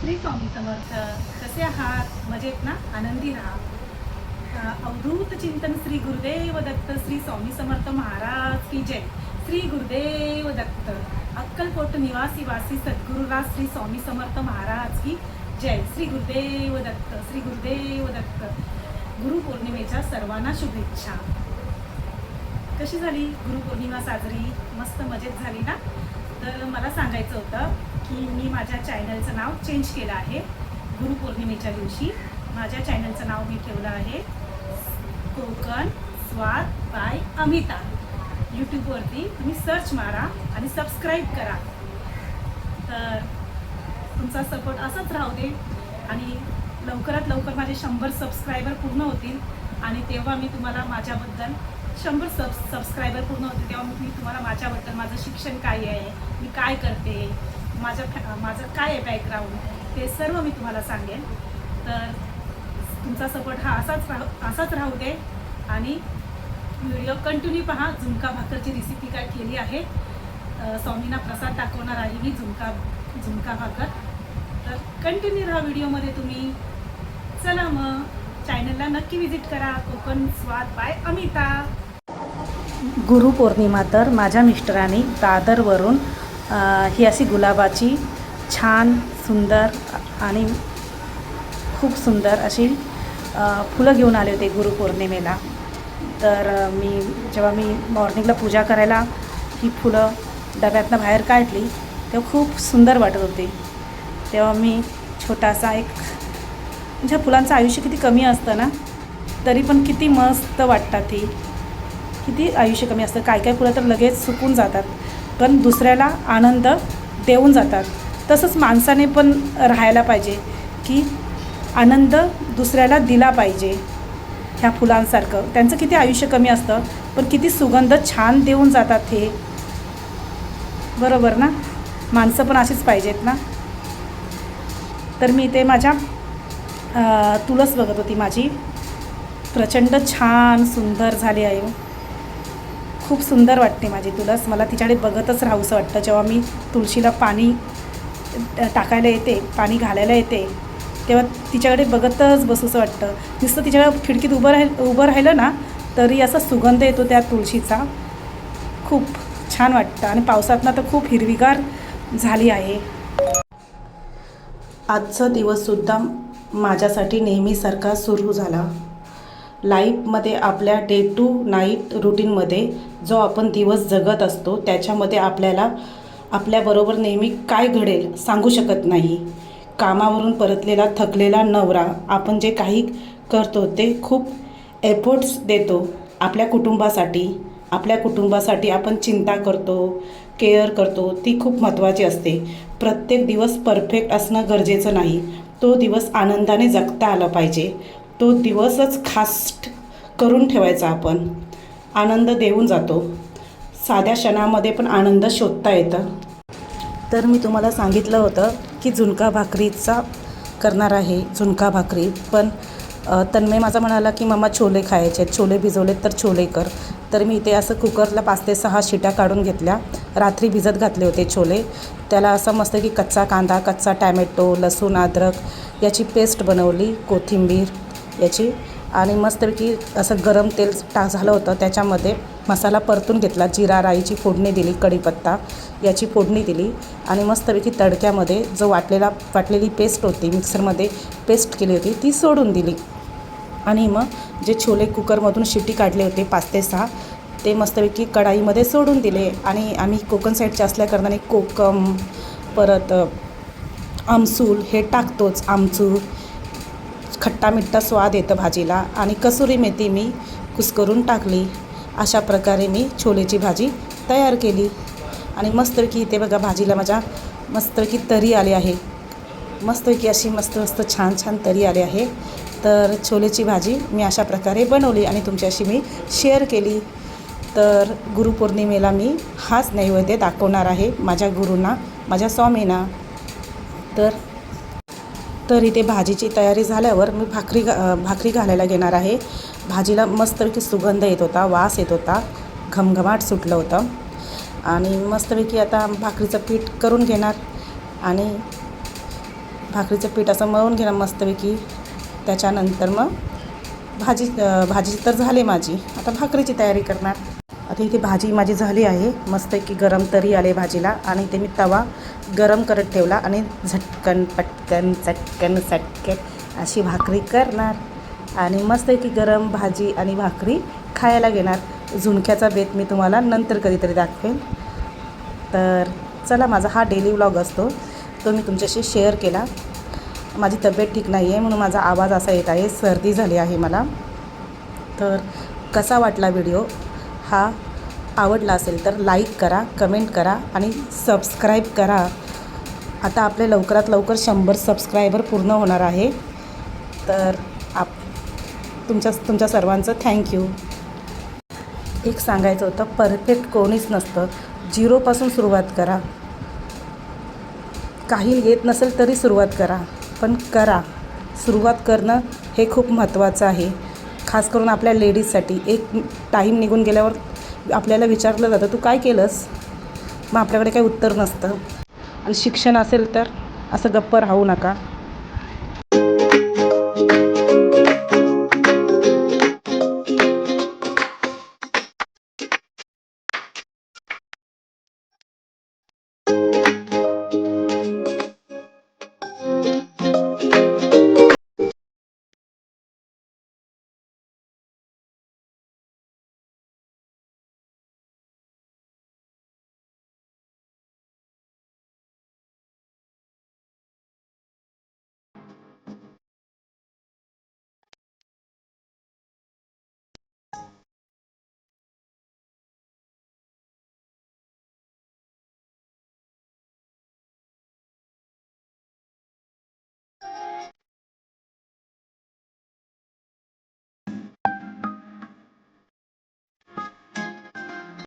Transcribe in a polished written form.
श्री स्वामी समर्थ. कसे आहात? मजेत ना? आनंदी राहा. अवधूत चिंतन श्री गुरुदेव दत्त श्री स्वामी समर्थ महाराज की जय. श्री गुरुदेव दत्त. अक्कलकोट निवासी वासी सद्गुरुराज श्री स्वामी समर्थ महाराज की जय. श्री गुरुदेव दत्त. श्री गुरुदेव दत्त. गुरुपौर्णिमेच्या सर्वांना शुभेच्छा. कशी झाली गुरुपौर्णिमा साजरी? मस्त मजेत झाली ना? तर मला सांगायचं होतं की मी माझ्या चॅनलचं नाव चेंज केलं आहे. गुरुपौर्णिमेच्या दिवशी माझ्या चॅनलचं नाव मी ठेवलं आहे कोकण स्वाद बाय अमिता. यूट्यूबवरती तुम्ही सर्च मारा आणि सबस्क्राईब करा. तर तुमचा सपोर्ट असाच राहू दे आणि लवकरात लवकर माझे 100 सबस्क्रायबर पूर्ण होतील आणि तेव्हा मी तुम्हाला माझ्याबद्दल 100 सबस्क्रायबर पूर्ण होते तेव्हा मी तुम्हाला माझ्याबद्दल माझं शिक्षण काय आहे, मी काय करते, माझं काय आहे बॅकग्राऊंड, ते सर्व मी तुम्हाला सांगेन. तर तुमचा सपोर्ट हा असाच राहू दे आणि व्हिडिओ कंटिन्यू पहा. झुणका भाकरची रेसिपी काय केली आहे, स्वामींना प्रसाद दाखवणार आहे मी झुणका भाकर. तर कंटिन्यू राहा व्हिडिओमध्ये तुम्ही. चला मग चॅनलला नक्की विजिट करा. कोकण स्वाद बाय अमिता. गुरुपौर्णिमा तर माझ्या मिस्टरांनी दादरवरून ही अशी गुलाबाची छान सुंदर आणि खूप सुंदर अशी फुलं घेऊन आले होते गुरुपौर्णिमेला. तर जेव्हा मी मॉर्निंगला पूजा करायला ही फुलं डब्यातनं बाहेर काढली तेव्हा खूप सुंदर वाटत होते. तेव्हा मी छोटासा म्हणजे फुलांचं आयुष्य किती कमी असतं ना, तरी पण किती मस्त वाटतात. ही किती आयुष्य कमी असतं. काय काय फुलं तर लगेच सुकून जातात पण दुसऱ्याला आनंद देऊन जातात. तसंच माणसाने पण राहायला पाहिजे की आनंद दुसऱ्याला दिला पाहिजे. ह्या फुलांसारखं त्यांचं किती आयुष्य कमी असतं पण किती सुगंध छान देऊन जातात हे. बरोबर ना? माणसं पण अशीच पाहिजेत ना. तर मी इथे माझ्या तुळस बघत होती. माझी प्रचंड छान सुंदर झाली आहे. खूप सुंदर वाटते माझी तुळस. मला तिच्याकडे बघतच राहूसं वाटतं. जेव्हा मी तुळशीला पाणी टाकायला येते, पाणी घालायला येते तेव्हा तिच्याकडे बघतच बसूसं वाटतं. नुसतं तिच्याकडे खिडकीत उभं राहिलं ना तरी असा सुगंध येतो त्या तुळशीचा. खूप छान वाटतं आणि पावसातनं तर खूप हिरवीगार झाली आहे. आजचा दिवससुद्धा माझ्यासाठी नेहमीसारखा सुरू झाला. लाईफमध्ये आपल्या डे टू नाईट रुटीनमध्ये जो आपण दिवस जगत असतो त्याच्यामध्ये आपल्याला आपल्याबरोबर नेहमी काय घडेल सांगू शकत नाही. कामावरून परतलेला थकलेला नवरा आपण जे काही करतो ते खूप एफर्ट्स देतो आपल्या कुटुंबासाठी आपण चिंता करतो, केअर करतो. ती खूप महत्त्वाची असते. प्रत्येक दिवस परफेक्ट असणं गरजेचं नाही. तो दिवस आनंदाने जगता आला पाहिजे. तो दिवसच खास करून ठेवायचा. आपण आनंद देऊन जातो. साध्या क्षणामध्ये पण आनंद शोधता येतं. तर मी तुम्हाला सांगितलं होतं की झुणका भाकरीचा करणार आहे. झुणका भाकरी पण तन्मय माझा म्हणाला की मम्मा छोले खायचे, छोले भिजवलेत तर छोले कर. तर मी इथे असं कुकरला 5 ते 6 शिट्या काढून घेतल्या. रात्री भिजत घातले होते छोले. त्याला असं मस्त की कच्चा कांदा, कच्चा टॅमॅटो, लसूण, अद्रक याची पेस्ट बनवली, कोथिंबीर याची आणि मस्तपैकी असं गरम तेल झालं होतं. त्याच्यामध्ये मसाला परतून घेतला. जिरा राईची फोडणी दिली, कढीपत्ता याची फोडणी दिली आणि मस्तपैकी तडक्यामध्ये जो वाटलेली पेस्ट होती, मिक्सरमध्ये पेस्ट केली होती ती सोडून दिली. आणि मग जे छोले कुकरमधून शिट्टी काढले होते 5 ते 6 ते मस्तपैकी कढाईमध्ये सोडून दिले. आणि आम्ही कोकण साईडचे असल्याकारणाने कोकम परत आमसूल हे टाकतोच. आमचूर खट्टा मिठ्ठा स्वाद येतं भाजीला. आणि कसुरी मेथी मी कुस्करून टाकली. अशा प्रकारे मी छोलेची भाजी तयार केली. आणि मस्तपैकी इथे बघा भाजीला माझ्या मस्तपैकी तरी आली आहे. मस्तपैकी अशी मस्त छान तरी आली आहे. तर छोलेची भाजी मी अशा प्रकारे बनवली आणि तुमच्याशी मी शेअर केली. तर गुरुपौर्णिमेला मी हाच नैवेद्य दाखवणार आहे माझ्या गुरूंना, माझ्या स्वामींना. तर इथे भाजीची तयारी झाल्यावर मी भाकरी घालायला घेणार आहे. भाजीला मस्तपैकी सुगंध येत होता, वास येत होता, घमघमाट सुटलं होतं. आणि मस्तपैकी आता भाकरीचं पीठ करून घेणार आणि भाकरीचं पीठ असं मळून घेणं मस्तपैकी. त्याच्यानंतर मग भाजी तर झाली माझी. आता भाकरीची तयारी करणार. आता इथे भाजी माझी झाली आहे. मस्तपैकी गरम तरी आले भाजीला आणि इथे मी तवा गरम करत ठेवला आणि झटकन पटकन चटकन चटकन अशी भाकरी करणार आणि मस्तपैकी गरम भाजी आणि भाकरी खायला घेणार. झुणक्याचा बेत मी तुम्हाला नंतर कधीतरी दाखवेन. तर चला, माझा हा डेली व्लॉग असतो तो मी तुमच्याशी शेअर केला. माझी तब्येत ठीक नाही आहे म्हणून माझा आवाज असा येत आहे. सर्दी झाली आहे मला. तर कसा वाटला व्हिडिओ? हा आवडला असेल तर लाईक करा, कमेंट करा आणि सबस्क्राईब करा. आता आपले लवकरात लवकर 100 सबस्क्रायबर पूर्ण होणार आहे. तर तुमच्या सर्वांचं थँक्यू. एक सांगायचं होतं, परफेक्ट कोणीच नसतं. 0पासून सुरुवात करा. काही येत नसेल तरी सुरुवात करा, पण करा. सुरुवात करणं हे खूप महत्त्वाचं आहे, खास करून आपल्या लेडीजसाठी. एक टाईम निघून गेल्यावर आपल्याला विचारलं जातं तू काय केलंस, मग आपल्याकडे काही उत्तर नसतं. आणि शिक्षण असेल तर असं गप्प राहू नका.